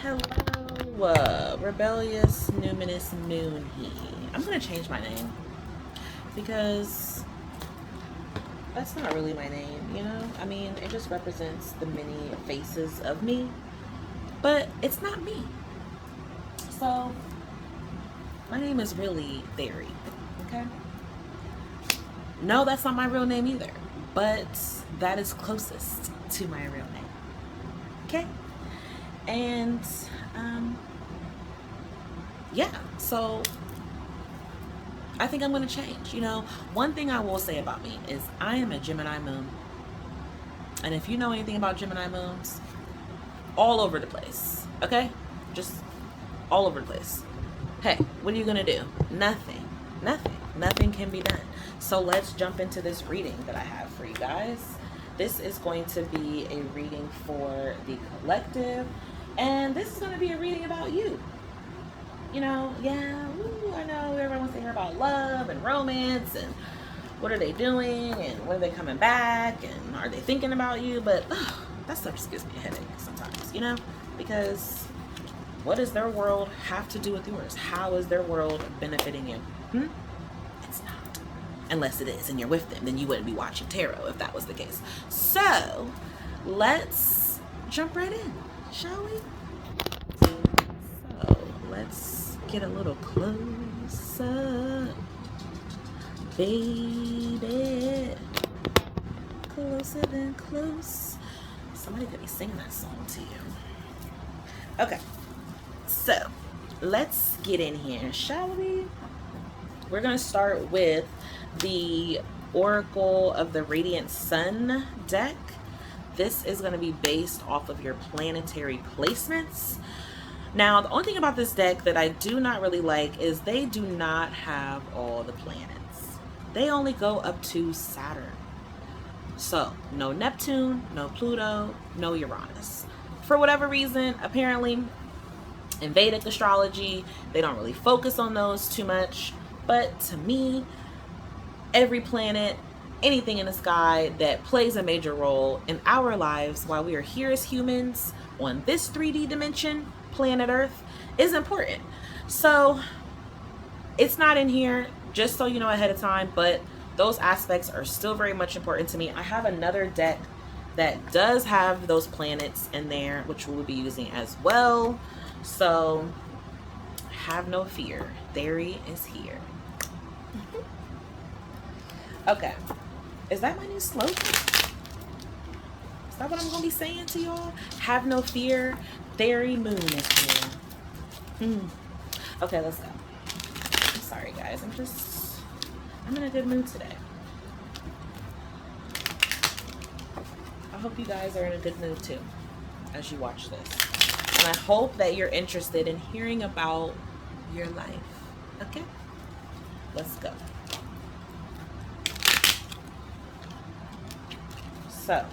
Hello, rebellious numinous moon he. I'm gonna change my name because that's not really my name, you know? I mean, it just represents the many faces of me, but it's not me. So, my name is really Theory, okay? No, that's not my real name either, but that is closest to my real name, okay? And, yeah, so I think I'm going to change. You know, one thing I will say about me is I am a Gemini moon. And if you know anything about Gemini moons, all over the place. Okay? Just all over the place. Hey, what are you going to do? Nothing. Nothing. Nothing can be done. So let's jump into this reading that I have for you guys. This is going to be a reading for the collective. And this is going to be a reading about you. You know, yeah, I know everyone wants to hear about love and romance and what are they doing and when are they coming back and are they thinking about you, but that stuff just gives me a headache sometimes, you know, because what does their world have to do with yours? How is their world benefiting you? It's not. Unless it is and you're with them, then you wouldn't be watching tarot if that was the case. So let's jump right in, shall we? So let's get a little closer, baby. Closer than close. Somebody could be singing that song to you. Okay, so let's get in here, shall we? We're gonna start with the Oracle of the Radiant Sun deck. This is going to be based off of your planetary placements. Now, the only thing about this deck that I do not really like is they do not have all the planets. They only go up to Saturn. So, no Neptune, no Pluto, no Uranus. For whatever reason, apparently, in Vedic astrology, they don't really focus on those too much. But to me, every planet, anything in the sky that plays a major role in our lives while we are here as humans on this 3D dimension, planet Earth, is important. So it's not in here, just so you know ahead of time, but those aspects are still very much important to me. I have another deck that does have those planets in there, which we'll be using as well. So have no fear. Theory is here. Okay. Is that my new slogan? Is that what I'm going to be saying to y'all? Have no fear. Theory moon is here. Okay, let's go. I'm sorry, guys. I'm in a good mood today. I hope you guys are in a good mood too as you watch this. And I hope that you're interested in hearing about your life. Okay? Let's go. So,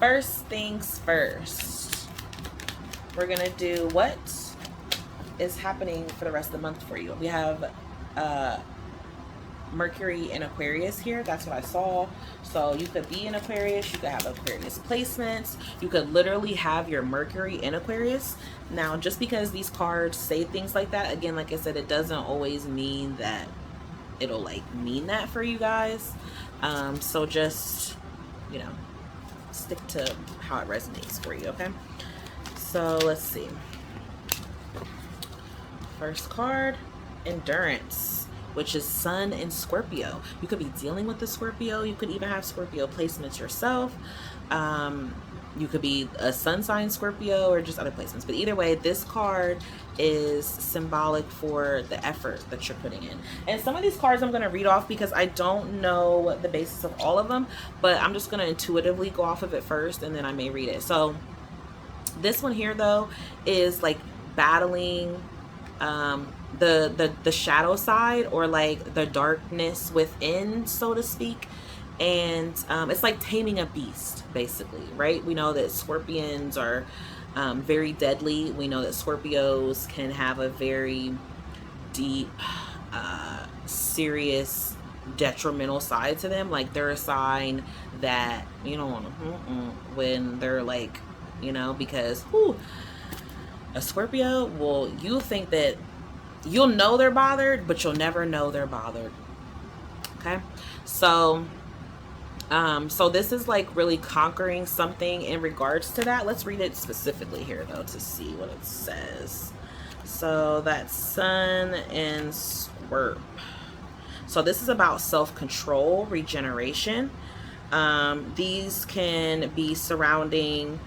first things first, we're going to do what is happening for the rest of the month for you. We have Mercury in Aquarius here. That's what I saw. So you could be in Aquarius. You could have Aquarius placements. You could literally have your Mercury in Aquarius. Now, just because these cards say things like that, again, like I said, it doesn't always mean that it'll mean that for you guys. So just, you know, stick to how it resonates for you, okay? So let's see. First card, Endurance, which is Sun in Scorpio. You could be dealing with the Scorpio. You could even have Scorpio placements yourself. You could be a sun sign Scorpio or just other placements. But either way, this card is symbolic for the effort that you're putting in. And some of these cards I'm going to read off because I don't know the basis of all of them. But I'm just going to intuitively go off of it first and then I may read it. So this one here, though, is battling the shadow side or the darkness within, so to speak. And it's like taming a beast, basically, right? We know that scorpions are very deadly. We know that Scorpios can have a very deep, serious, detrimental side to them. They're a sign that you don't want to when they're because A Scorpio will, you'll think that you'll know they're bothered, but you'll never know they're bothered. Okay. So, so this is like really conquering something in regards to that. Let's read it specifically here though to see what it says. So that's Sun and Scorp. So this is about self-control, regeneration. These can be surrounding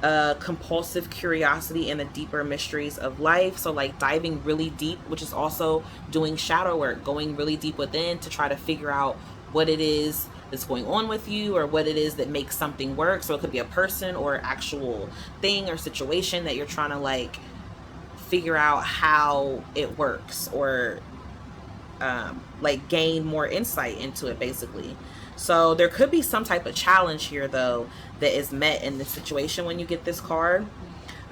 compulsive curiosity and the deeper mysteries of life. So like diving really deep, which is also doing shadow work, going really deep within to try to figure out what it is that's going on with you, or what it is that makes something work. So it could be a person or actual thing or situation that you're trying to like figure out how it works, or like gain more insight into it basically. So there could be some type of challenge here though that is met in this situation when you get this card.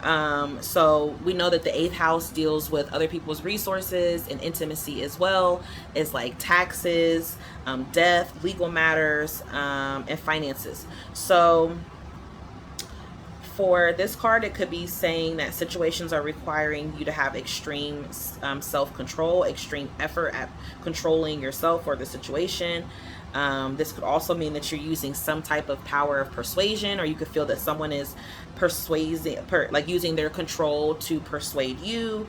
So we know that the 8th house deals with other people's resources and intimacy as well as like taxes, death, legal matters, and finances. So for this card, it could be saying that situations are requiring you to have extreme self-control, extreme effort at controlling yourself or the situation. This could also mean that you're using some type of power of persuasion, or you could feel that someone is like using their control to persuade you.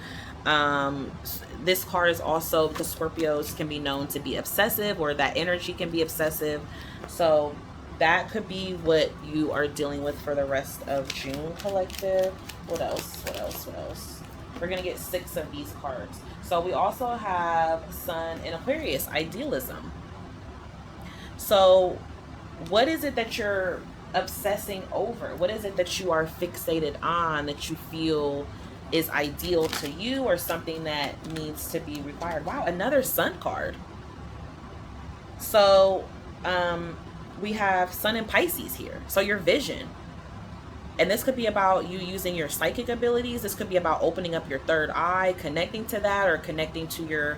This card is also, because Scorpios can be known to be obsessive, or that energy can be obsessive. So that could be what you are dealing with for the rest of June, collective. What else? What else? What else? We're going to get 6 of these cards. So we also have Sun in Aquarius, idealism. So what is it that you're obsessing over? What is it that you are fixated on that you feel is ideal to you, or something that needs to be required? Wow, another Sun card. So we have Sun in Pisces here. So your vision. And this could be about you using your psychic abilities. This could be about opening up your third eye, connecting to that, or connecting to your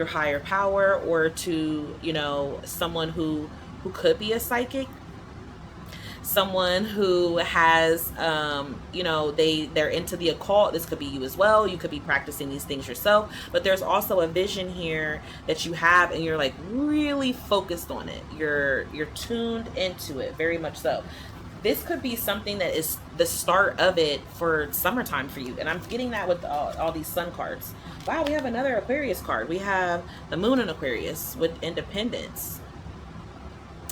higher power, or to, you know, someone who could be a psychic, someone who has you know, they're into the occult. This could be you as well. You could be practicing these things yourself, but there's also a vision here that you have, and you're like really focused on it. You're tuned into it, very much so. This could be something that is the start of it for summertime for you, and I'm getting that with all these Sun cards. Wow, we have another Aquarius card. We have the Moon in Aquarius with independence.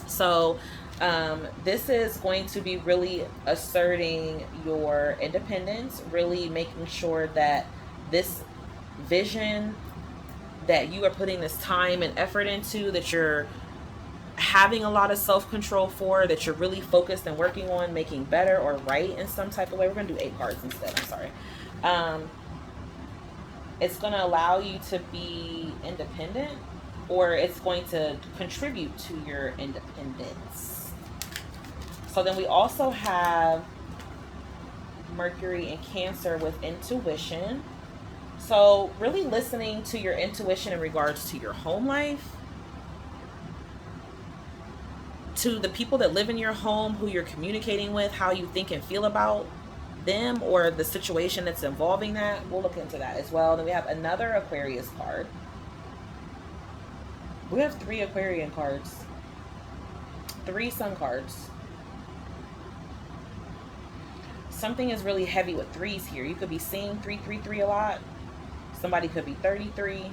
So this is going to be really asserting your independence, really making sure that this vision that you are putting this time and effort into, that you're having a lot of self-control for, that you're really focused and working on making better or right in some type of way. We're going to do 8 cards instead. I'm sorry. It's going to allow you to be independent, or it's going to contribute to your independence. So then we also have Mercury in Cancer with intuition. So really listening to your intuition in regards to your home life, to the people that live in your home, who you're communicating with, how you think and feel about them, or the situation that's involving that. We'll look into that as well. Then we have another Aquarius card. We have 3 Aquarian cards, 3 Sun cards. Something is really heavy with 3s here. You could be seeing 333 a lot. Somebody could be 33.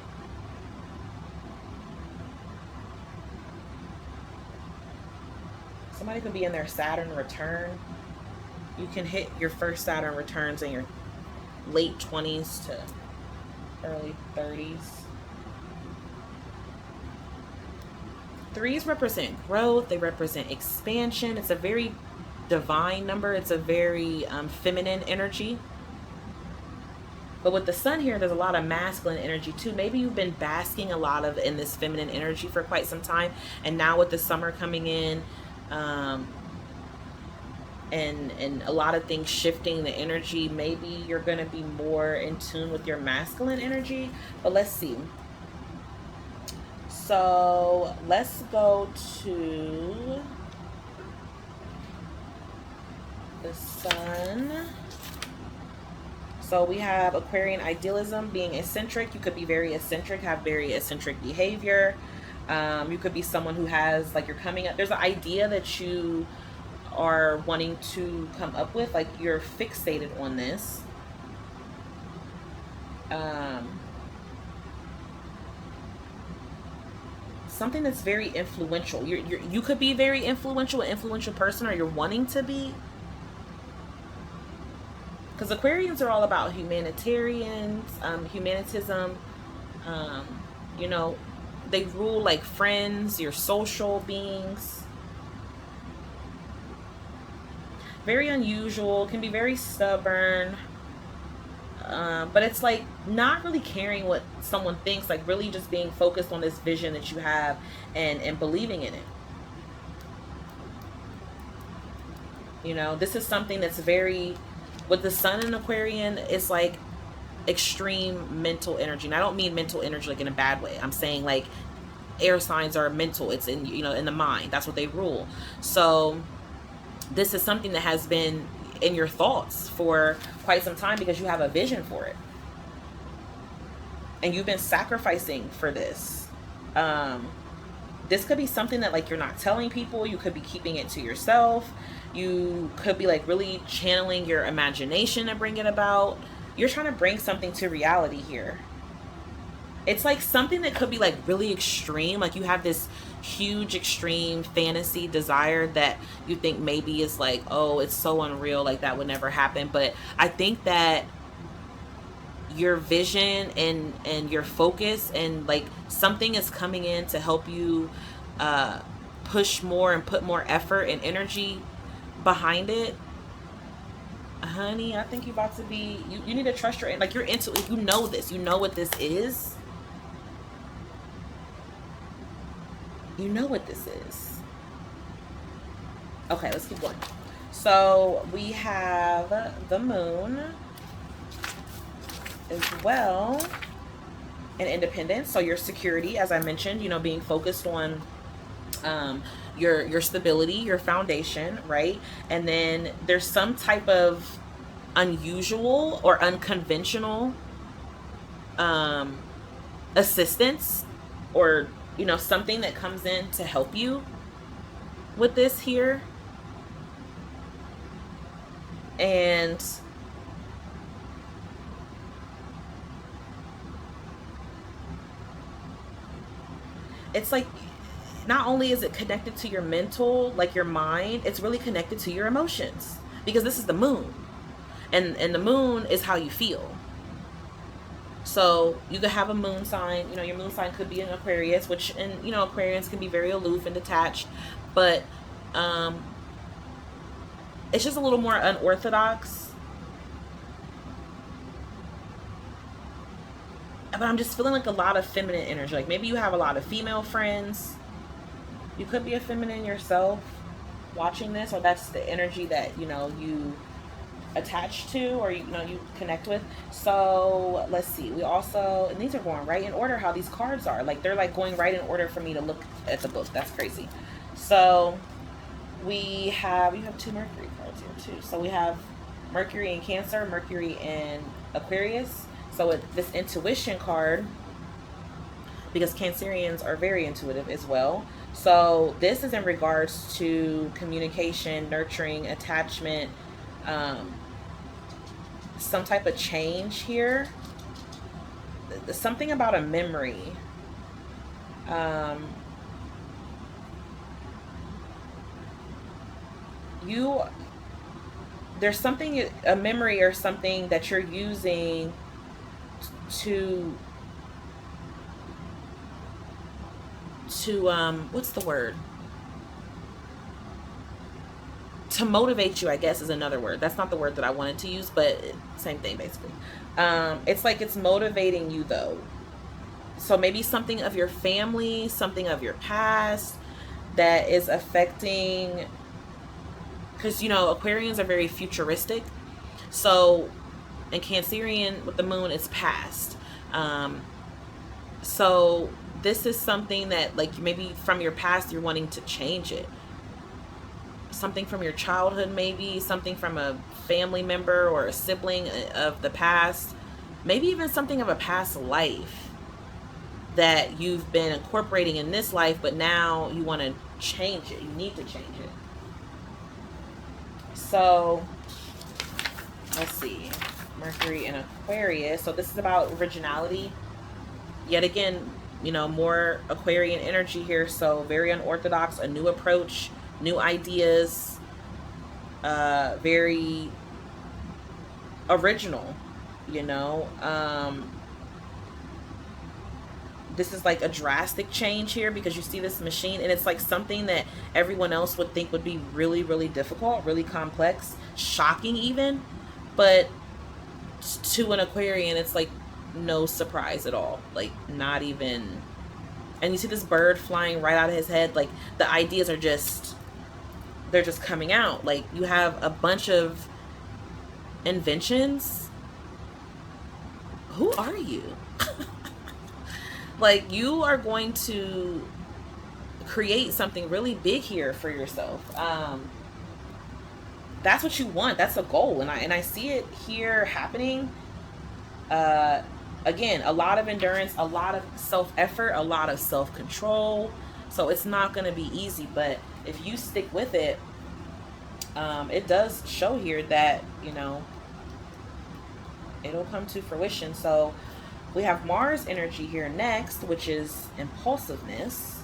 Somebody could be in their Saturn return. You can hit your first Saturn returns in your late 20s to early 30s. 3s represent growth. They represent expansion. It's a very divine number. It's a very feminine energy. But with the Sun here, there's a lot of masculine energy too. Maybe you've been basking a lot of in this feminine energy for quite some time, and now with the summer coming in, and a lot of things shifting the energy, maybe you're going to be more in tune with your masculine energy. But let's see. So let's go to the Sun So we have Aquarian idealism, being eccentric. You could be very eccentric, have very eccentric behavior. You could be someone who has, like, you're coming up, there's an idea that you are wanting to come up with, like you're fixated on this. Something that's very influential. You could be very influential, an influential person, or you're wanting to be. Because Aquarians are all about humanitarians, humanitism. You know, they rule like friends, your social beings. Very unusual, can be very stubborn. But it's like not really caring what someone thinks, like really just being focused on this vision that you have and believing in it. You know, this is something that's very, with the sun in Aquarian, it's like extreme mental energy. And I don't mean mental energy like in a bad way. I'm saying like air signs are mental. It's in, you know, in the mind. That's what they rule. So this is something that has been in your thoughts for quite some time because you have a vision for it. And you've been sacrificing for this. This could be something that like you're not telling people. You could be keeping it to yourself. You could be like really channeling your imagination to bring it about. You're trying to bring something to reality here. It's like something that could be like really extreme. Like you have this huge extreme fantasy desire that you think maybe is like, oh, it's so unreal, like that would never happen. But I think that your vision and your focus and like something is coming in to help you push more and put more effort and energy behind it. Honey, I think you're about to be, you need to trust your, like you're into it. You know this, you know what this is. You know what this is. Okay, let's keep going. So we have the moon as well, and independence. So your security, as I mentioned, you know, being focused on your stability, your foundation, right? And then there's some type of unusual or unconventional assistance, or you know, something that comes in to help you with this here. And it's like, not only is it connected to your mental, like your mind, it's really connected to your emotions, because this is the moon, and the moon is how you feel. So you could have a moon sign, you know, your moon sign could be an Aquarius, which, and you know, Aquarians can be very aloof and detached, but it's just a little more unorthodox. But I'm just feeling like a lot of feminine energy. Like maybe you have a lot of female friends. You could be a feminine yourself watching this, or that's the energy that, you know, you attach to, or you know, you connect with. So let's see, we also, and these are going right in order how these cards are, like they're like going right in order for me to look at the book. That's crazy. So we have, you have two Mercury cards here too. So we have Mercury in Cancer, Mercury in Aquarius. So with this intuition card, because Cancerians are very intuitive as well. So this is in regards to communication, nurturing, attachment, some type of change here. Something about a memory. There's something, a memory or something that you're using to what's the word, to motivate you, I guess, is another word. That's not the word that I wanted to use, but same thing basically. It's like it's motivating you though. So maybe something of your family, something of your past that is affecting, because you know, Aquarians are very futuristic. So, and Cancerian with the moon is past. So this is something that like maybe from your past you're wanting to change it. something from your childhood, maybe something from a family member or a sibling of the past, maybe even something of a past life that you've been incorporating in this life, but now you want to change it. You need to change it. So let's see, Mercury in Aquarius. So this is about originality. Yet again, you know, more Aquarian energy here. So very unorthodox, a new approach, new ideas, very original, you know. This is like a drastic change here because you see this machine and it's like something that everyone else would think would be really, really difficult, really complex, shocking even. But to an Aquarian, it's like no surprise at all. Like not even. And you see this bird flying right out of his head. Like the ideas are just, they're just coming out. Like you have a bunch of inventions. Who are you? Like you are going to create something really big here for yourself. That's what you want. That's a goal. And I see it here happening. Again, a lot of endurance, a lot of self-effort, a lot of self-control. So it's not going to be easy, but if you stick with it, it does show here that, you know, it'll come to fruition. So we have Mars energy here next, which is impulsiveness.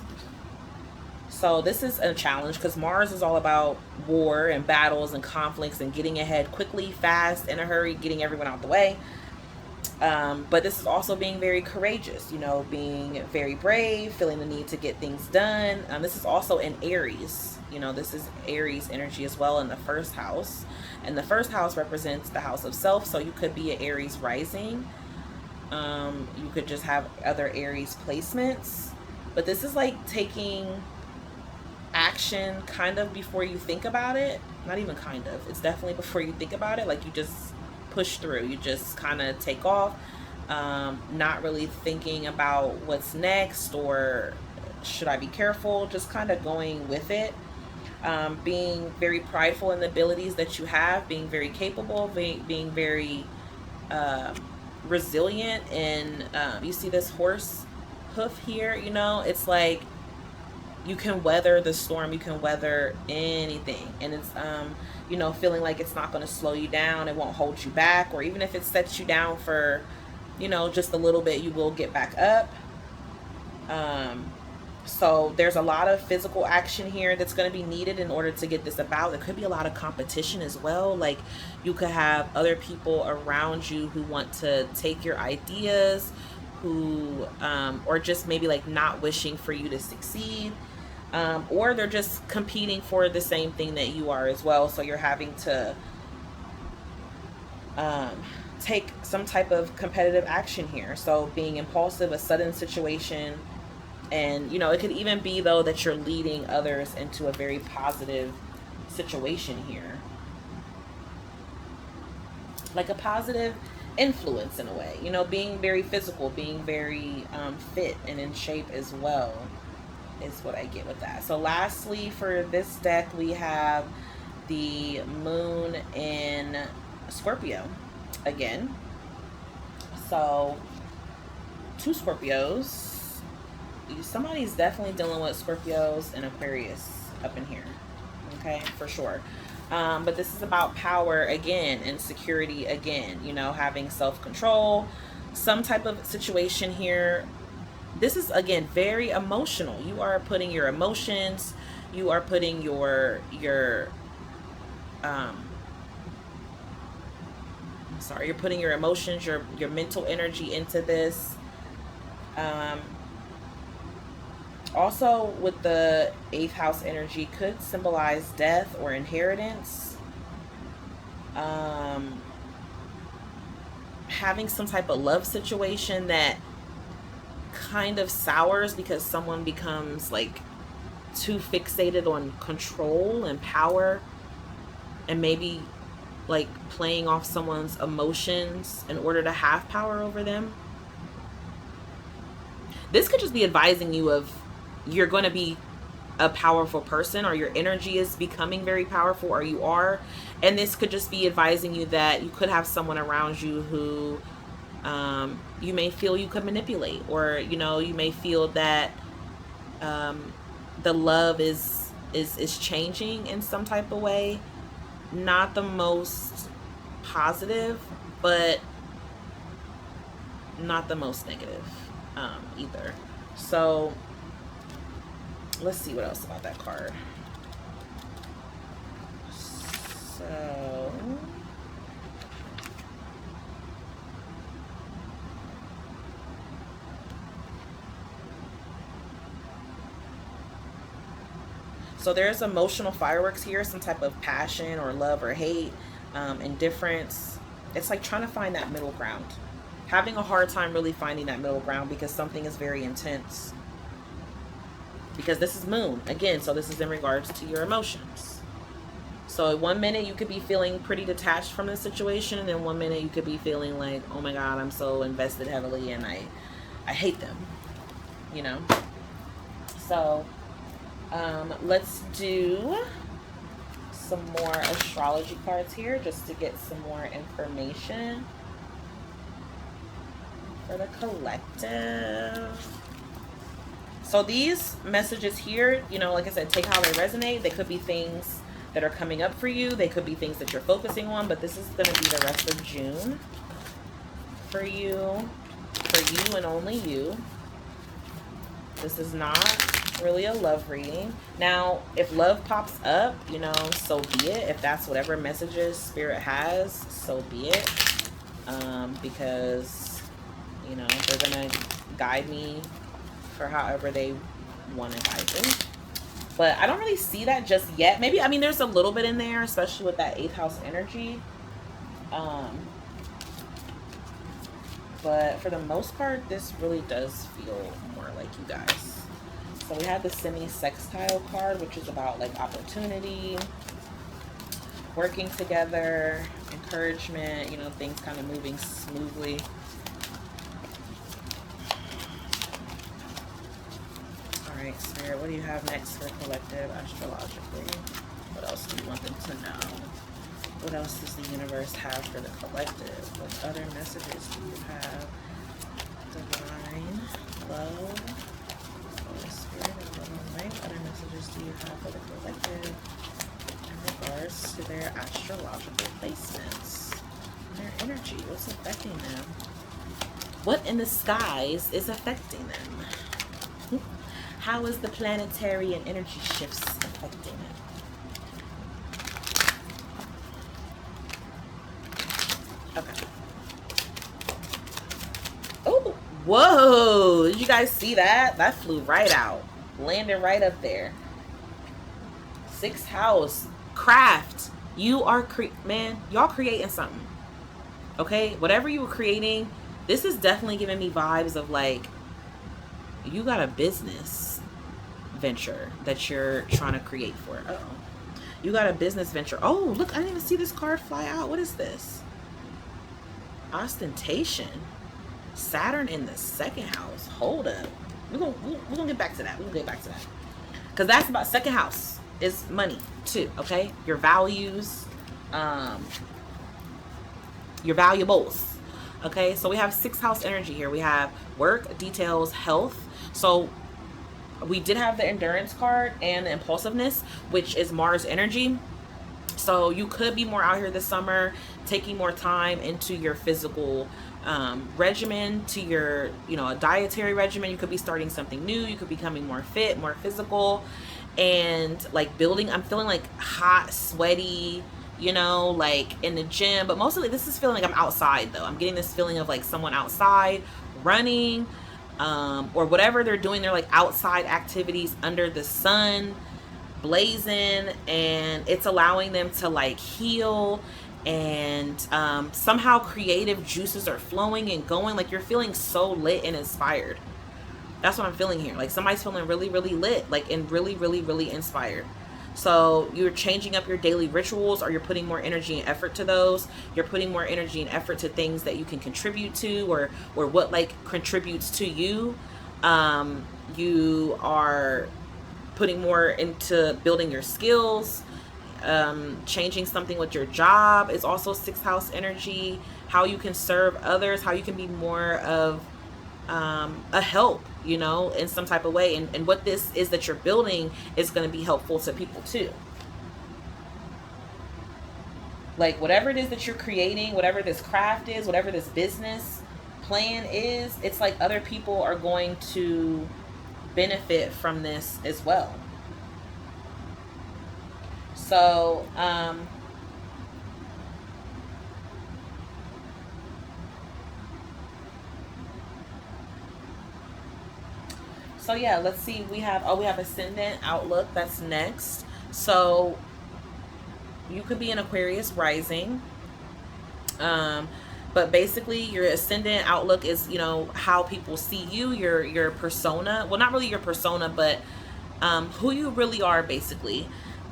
So this is a challenge because Mars is all about war and battles and conflicts and getting ahead quickly, fast, in a hurry, getting everyone out the way. But this is also being very courageous, you know, being very brave, feeling the need to get things done. This is also in Aries. You know, this is Aries energy as well in the first house. And the first house represents the house of self. So you could be an Aries rising. You could just have other Aries placements. But this is like taking action kind of before you think about it. Not even kind of. It's definitely before you think about it. Like you just push through. You just kind of take off. Not really thinking about what's next or should I be careful. Just kind of going with it. Being very prideful in the abilities that you have. Being very capable. Being very resilient. And you see this horse hoof here, you know, it's like you can weather the storm, you can weather anything. And it's you know, feeling like it's not going to slow you down, it won't hold you back, or even if it sets you down for, you know, just a little bit, you will get back up. So there's a lot of physical action here that's going to be needed in order to get this about. There could be a lot of competition as well. Like you could have other people around you who want to take your ideas, who or just maybe like not wishing for you to succeed, or they're just competing for the same thing that you are as well. So you're having to take some type of competitive action here. So being impulsive, a sudden situation. And, you know, it could even be, though, that you're leading others into a very positive situation here. Like a positive influence in a way. You know, being very physical, being very fit and in shape as well is what I get with that. So lastly, for this deck, we have the moon in Scorpio again. So 2 Scorpios. Somebody's definitely dealing with Scorpios and Aquarius up in here, okay, for sure. But this is about power again and security again, you know, having self-control, some type of situation here. This is again very emotional. You are putting your emotions, you are putting your you're putting your emotions, your mental energy into this. Also, with the 8th house energy, could symbolize death or inheritance. Having some type of love situation that kind of sours because someone becomes like too fixated on control and power, and maybe like playing off someone's emotions in order to have power over them. This could just be advising you of, you're going to be a powerful person, or your energy is becoming very powerful, or you are. And this could just be advising you that you could have someone around you who you may feel you could manipulate, or you may feel that the love is changing in some type of way. Not the most positive, but not the most negative either. So let's see what else about that card. So there's emotional fireworks here, some type of passion or love or hate, indifference. It's like trying to find that middle ground. Having a hard time really finding that middle ground because something is very intense. Because this is moon, again, so this is in regards to your emotions. So 1 minute you could be feeling pretty detached from the situation, and then 1 minute you could be feeling like, oh my God, I'm so invested heavily and I hate them, So let's do some more astrology cards here just to get some more information for the collective. So these messages here, like I said, take how they resonate. They could be things that are coming up for you. They could be things that you're focusing on, but this is going to be the rest of June for you and only you. This is not really a love reading. Now, if love pops up, so be it. If that's whatever messages Spirit has, so be it. Because, they're going to guide me for however they want to guide me. But I don't really see that just yet. Maybe, there's a little bit in there, especially with that 8th house energy. But for the most part, this really does feel more like you guys. So we have the semi-sextile card, which is about like opportunity, working together, encouragement, things kind of moving smoothly. All right, Spirit, what do you have next for collective astrologically? What else do you want them to know? What else does the universe have for the collective? What other messages do you have? Divine, love, Holy Spirit, and love and light. What other messages do you have for the collective in regards to their astrological placements? Their energy, what's affecting them? What in the skies is affecting them? How is the planetary and energy shifts affecting them? Okay. Oh, whoa. Did you guys see that? That flew right out. Landed right up there. 6th house. Craft. You are, man, y'all creating something. Okay? Whatever you were creating, this is definitely giving me vibes of like, you got a business venture that you're trying to create for. Uh-oh. You got a business venture. Oh, look, I didn't even see this card fly out. What is this? Ostentation. Saturn in the 2nd house. Hold up. We're gonna get back to that. Because that's about 2nd house is money too, okay? Your values, your valuables. Okay, so we have 6th house energy here. We have work, details, health. So we did have the endurance card and the impulsiveness, which is Mars energy. So you could be more out here this summer, taking more time into your physical regimen, to your, a dietary regimen. You could be starting something new. You could be becoming more fit, more physical, and like building. I'm feeling like hot, sweaty, like in the gym. But mostly this is feeling like I'm outside though. I'm getting this feeling of like someone outside running, or whatever they're doing. They're like outside activities under the sun, blazing, and it's allowing them to like heal, and somehow creative juices are flowing and going. Like you're feeling so lit and inspired. That's what I'm feeling here. Like somebody's feeling really, really lit, like, and really, really, really inspired. So you're changing up your daily rituals, or you're putting more energy and effort to those. You're putting more energy and effort to things that you can contribute to, or what like contributes to you. You are putting more into building your skills, changing something with your job is also sixth house energy. How you can serve others, how you can be more of a help, you know, in some type of way. And what this is that you're building is going to be helpful to people too. Like whatever it is that you're creating, whatever this craft is, whatever this business plan is, it's like other people are going to benefit from this as well. So, so yeah, let's see. We have ascendant outlook. That's next. So you could be an Aquarius rising. Um, but basically your ascendant outlook is, you know, how people see you, your persona. Well, not really your persona, but who you really are basically,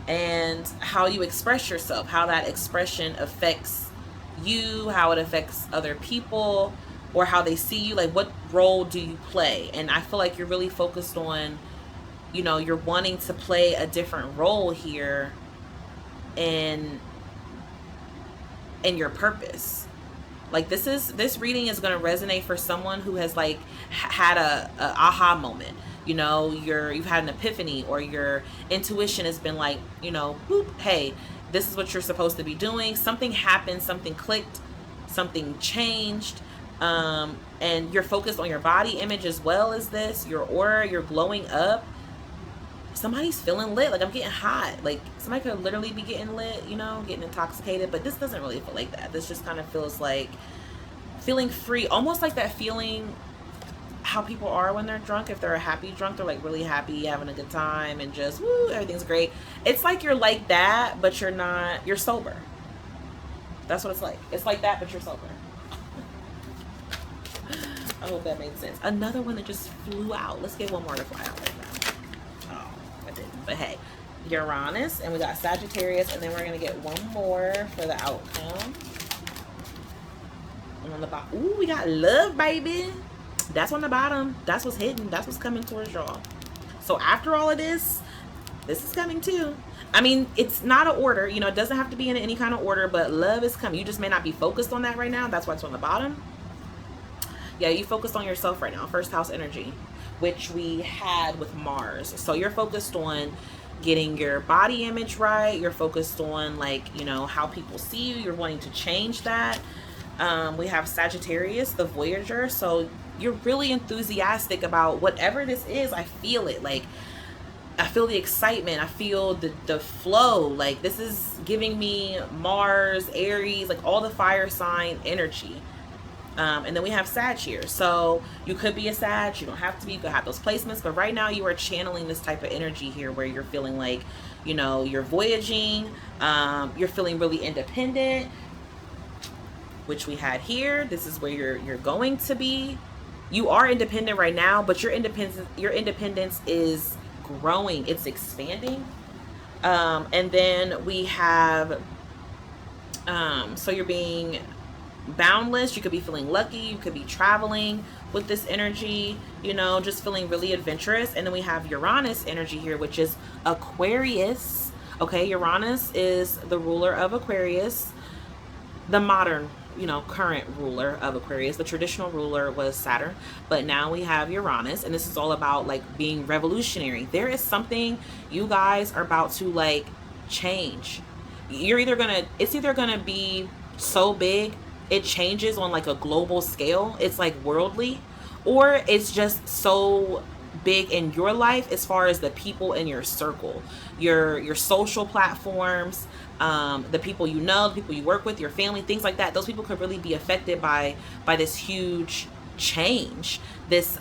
and how you express yourself, how that expression affects you, how it affects other people, or how they see you. Like what role do you play? And I feel like you're really focused on, you know, you're wanting to play a different role here in your purpose. Like this reading is going to resonate for someone who has like had a aha moment. You know, you've had an epiphany, or your intuition has been like, you know, boop, hey, this is what you're supposed to be doing. Something happened, something clicked, something changed. And you're focused on your body image as well as this, your aura, you're glowing up. Somebody's feeling lit. Like I'm getting hot. Like somebody could literally be getting lit, you know, getting intoxicated, but this doesn't really feel like that. This just kind of feels like feeling free, almost like that feeling how people are when they're drunk. If they're a happy drunk, they're like really happy, having a good time, and just woo, everything's great. It's like you're like that, but you're not, you're sober. That's what it's like. It's like that, but you're sober. I hope that made sense. Another one that just flew out. Let's get one more to fly out right now. Oh, I didn't. But hey, Uranus, and we got Sagittarius, and then we're going to get one more for the outcome. And on the bottom, ooh, we got love, baby. That's on the bottom. That's what's hidden. That's what's coming towards y'all. So after all of this, this is coming too. I mean, it's not an order. You know, it doesn't have to be in any kind of order, but love is coming. You just may not be focused on that right now. That's why it's on the bottom. Yeah, you focused on yourself right now. First house energy, which we had with Mars. So you're focused on getting your body image right. You're focused on, like, you know, how people see you. You're wanting to change that. We have Sagittarius, the Voyager. So you're really enthusiastic about whatever this is. I feel it. Like, I feel the excitement. I feel the flow. Like, this is giving me Mars, Aries, like all the fire sign energy. And then we have Sag here. So you could be a Sag. You don't have to be. You could have those placements. But right now you are channeling this type of energy here where you're feeling like, you know, you're voyaging. You're feeling really independent, which we had here. This is where you're going to be. You are independent right now, but your independence is growing. It's expanding. And then we have, so you're being boundless. You could be feeling lucky. You could be traveling with this energy, you know, just feeling really adventurous. And then we have Uranus energy here, which is Aquarius. Okay, Uranus is the ruler of Aquarius, the modern, you know, current ruler of Aquarius. The traditional ruler was Saturn, but now we have Uranus, and this is all about like being revolutionary. There is something you guys are about to like change. It's either gonna be so big it changes on like a global scale, it's like worldly, or it's just so big in your life as far as the people in your circle, your social platforms, the people you know, the people you work with, your family, things like that. Those people could really be affected by this huge change, this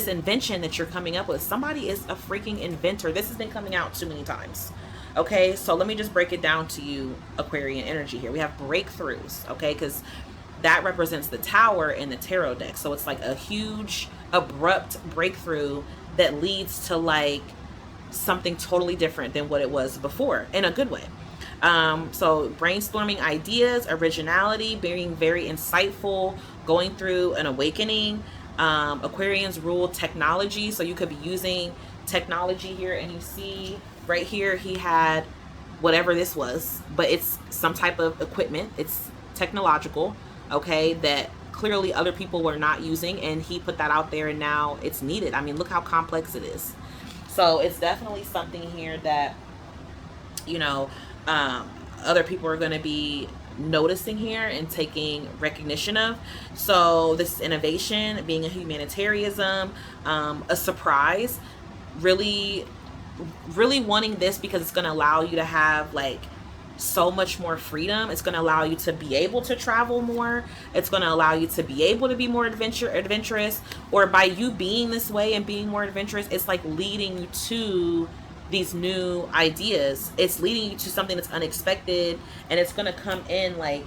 invention that you're coming up with. Somebody is a freaking inventor. This has been coming out too many times. Okay, so let me just break it down to you, Aquarian energy here. We have breakthroughs, okay, because that represents the Tower in the tarot deck. So it's like a huge, abrupt breakthrough that leads to like something totally different than what it was before, in a good way. So brainstorming ideas, originality, being very insightful, going through an awakening. Aquarians rule technology, so you could be using technology here, and you see right here he had whatever this was, but it's some type of equipment. It's technological, okay, that clearly other people were not using, and he put that out there, and now it's needed. I mean, look how complex it is. So it's definitely something here that, you know, other people are going to be noticing here and taking recognition of. So this is innovation, being a humanitarianism, a surprise, really wanting this because it's going to allow you to have like so much more freedom. It's going to allow you to be able to travel more. It's going to allow you to be able to be more adventurous, or by you being this way and being more adventurous, it's like leading you to these new ideas. It's leading you to something that's unexpected, and it's going to come in like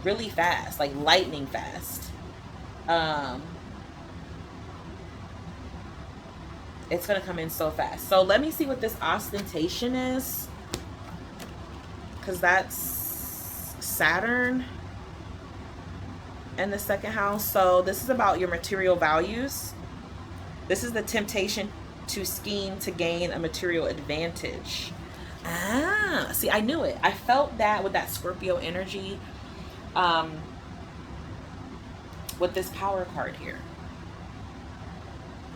really fast, like lightning fast. It's going to come in so fast. So let me see what this ostentation is, because that's Saturn in the second house. So this is about your material values. This is the temptation to scheme to gain a material advantage. See, I knew it. I felt that with that Scorpio energy, with this power card here.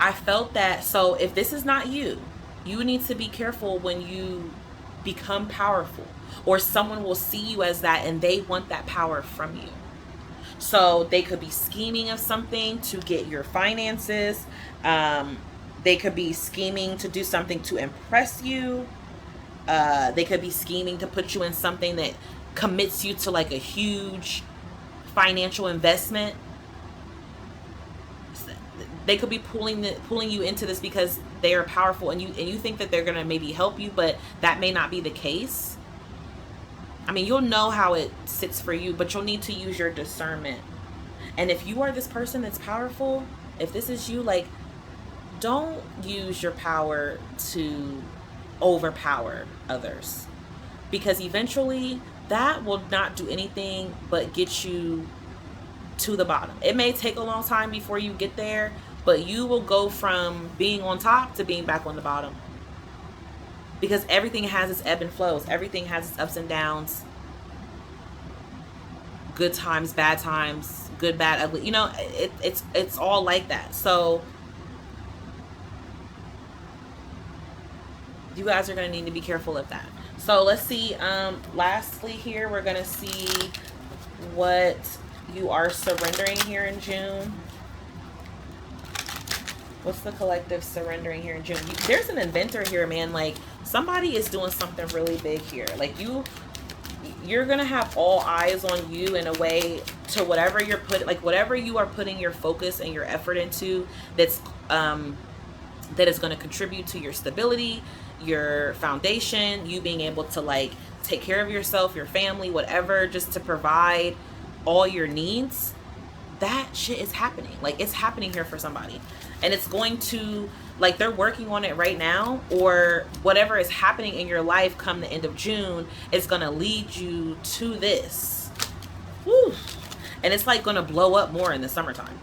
I felt that. So if this is not you, you need to be careful when you become powerful, or someone will see you as that and they want that power from you. So they could be scheming of something to get your finances. They could be scheming to do something to impress you. They could be scheming to put you in something that commits you to like a huge financial investment. They could be pulling you into this because they are powerful, and you think that they're gonna maybe help you, but that may not be the case. I mean, you'll know how it sits for you, but you'll need to use your discernment. And if you are this person that's powerful, if this is you, like, don't use your power to overpower others, because eventually that will not do anything but get you to the bottom. It may take a long time before you get there, but you will go from being on top to being back on the bottom, because everything has its ebb and flows. Everything has its ups and downs, good times, bad times, good, bad, ugly. You know, it's all like that. So you guys are going to need to be careful of that. So let's see. Lastly here, we're going to see what you are surrendering here in June. What's the collective surrendering here in June? There's an inventor here, man. Like, somebody is doing something really big here. Like, you're going to have all eyes on you in a way to whatever you're whatever you are putting your focus and your effort into, that is going to contribute to your stability, your foundation, you being able to like take care of yourself, your family, whatever, just to provide all your needs. That shit is happening. Like, it's happening here for somebody, and it's going to, like, they're working on it right now, or whatever is happening in your life come the end of June is going to lead you to this. Woo. And it's like going to blow up more in the summertime.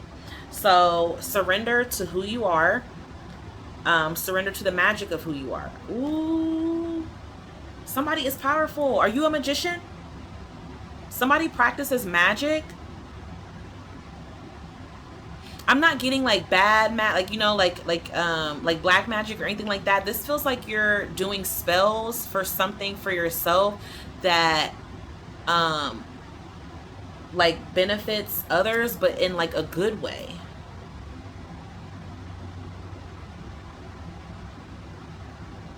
So surrender to who you are. Surrender to the magic of who you are. Ooh, somebody is powerful. Are you a magician? Somebody practices magic. I'm not getting like bad like, you know, like black magic or anything like that. This feels like you're doing spells for something for yourself that like benefits others, but in like a good way.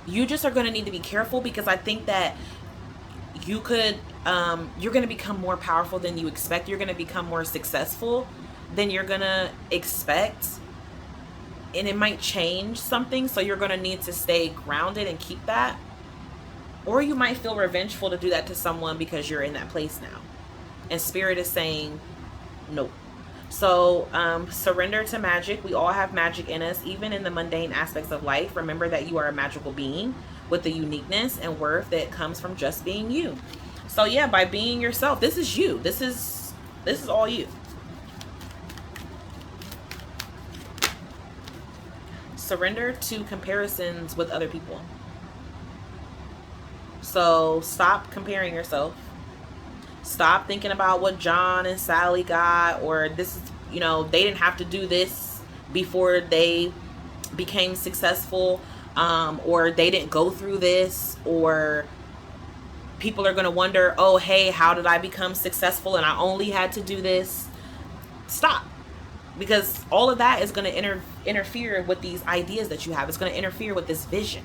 You just are going to need to be careful, because I think that you could you're going to become more powerful than you expect. You're going to become more successful than you're going to expect, and it might change something, so you're going to need to stay grounded and keep that. Or you might feel revengeful to do that to someone because you're in that place now, and spirit is saying no. So surrender to magic. We all have magic in us, even in the mundane aspects of life. Remember that you are a magical being with the uniqueness and worth that comes from just being you. So yeah, by being yourself, this is you. This is all you. surrender to comparisons with other people. So stop comparing yourself. Stop thinking about what John and Sally got, or this is, they didn't have to do this before they became successful, or they didn't go through this, or people are going to wonder, oh, hey, how did I become successful and I only had to do this? Stop. Because all of that is going to interfere with these ideas that you have. It's going to interfere with this vision.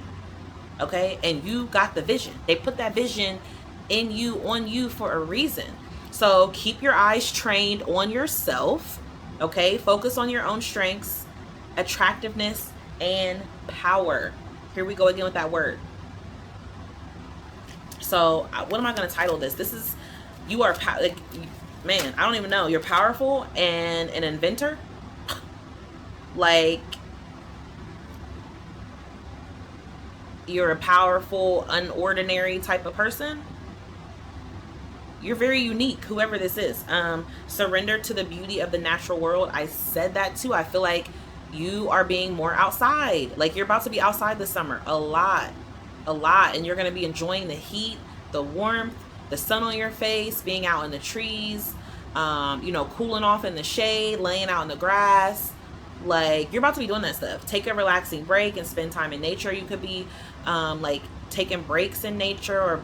Okay? And you got the vision. They put that vision in you, on you, for a reason. So keep your eyes trained on yourself. Okay? Focus on your own strengths, attractiveness, and power. Here we go again with that word. So what am I going to title this? This is, you are, like, man, I don't even know. You're powerful and an inventor. Like, you're a powerful, unordinary type of person. You're very unique, whoever this is. Surrender to the beauty of the natural world. I said that too. I feel like you are being more outside. Like, you're about to be outside this summer a lot. And you're going to be enjoying the heat, the warmth, the sun on your face, being out in the trees, cooling off in the shade, laying out in the grass. Like, you're about to be doing that stuff. Take a relaxing break and spend time in nature. You could be like taking breaks in nature, or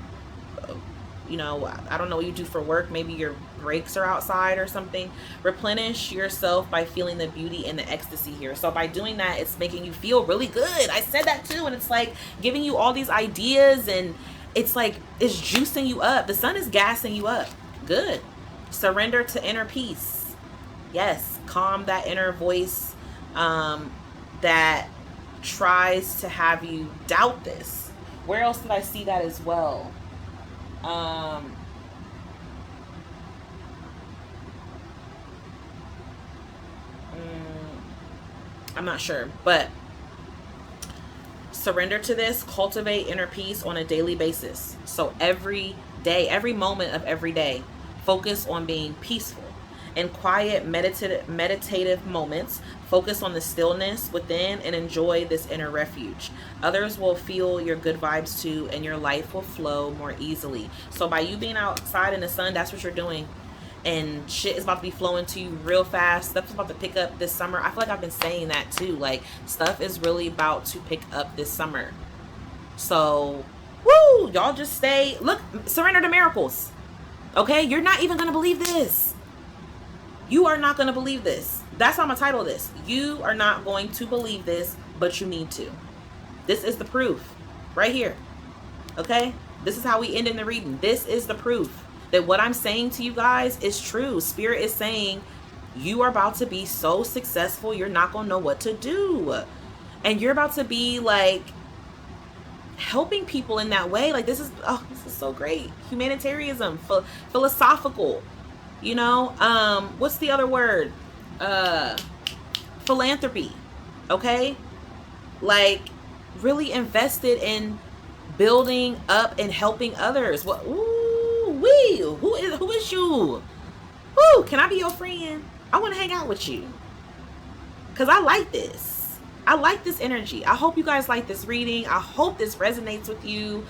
I don't know what you do for work. Maybe your breaks are outside or something. Replenish yourself by feeling the beauty and the ecstasy here. So by doing that, it's making you feel really good. I said that too. And it's like giving you all these ideas, and it's like, it's juicing you up. The sun is gassing you up. Good. Surrender to inner peace. Yes. Calm that inner voice that tries to have you doubt this. Where else did I see that as well? I'm not sure, but surrender to this. Cultivate inner peace on a daily basis. So every day, every moment of every day, focus on being peaceful. In quiet, meditative moments, focus on the stillness within and enjoy this inner refuge. Others will feel your good vibes too, and your life will flow more easily. So by you being outside in the sun, that's what you're doing. And shit is about to be flowing to you real fast. Stuff is about to pick up this summer. I feel like I've been saying that too. Like, stuff is really about to pick up this summer. So, woo! Y'all just stay. Look, surrender to miracles. Okay? You're not even going to believe this. You are not going to believe this. That's how I'm going to title this. You are not going to believe this, but you need to. This is the proof. Right here. Okay? This is how we end in the reading. This is the proof that what I'm saying to you guys is true. Spirit is saying you are about to be so successful, you're not going to know what to do. And you're about to be like helping people in that way. Like, this is so great. Humanitarianism, philosophical, what's the other word? Philanthropy. Okay? Like, really invested in building up and helping others. What? Who is you? Woo, can I be your friend? I want to hang out with you. Because I like this. I like this energy. I hope you guys like this reading. I hope this resonates with you.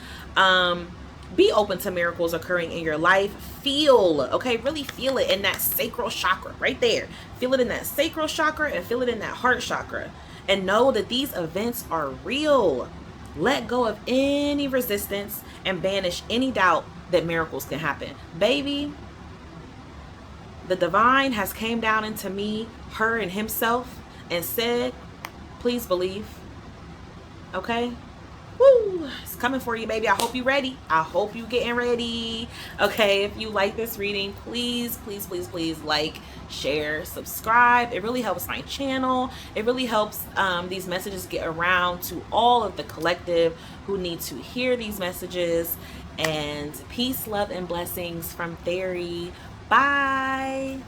Be open to miracles occurring in your life. Feel, okay? Really feel it in that sacral chakra right there. Feel it in that sacral chakra and feel it in that heart chakra. And know that these events are real. Let go of any resistance and banish any doubt that miracles can happen. Baby, the divine has came down into me, her, and himself and said, please believe. Okay? Woo! It's coming for you, baby. I hope you're ready. I hope you getting ready. Okay, if you like this reading, please, please, please, please like, share, subscribe. It really helps my channel. It really helps these messages get around to all of the collective who need to hear these messages. And peace, love, and blessings from Fairy. Bye.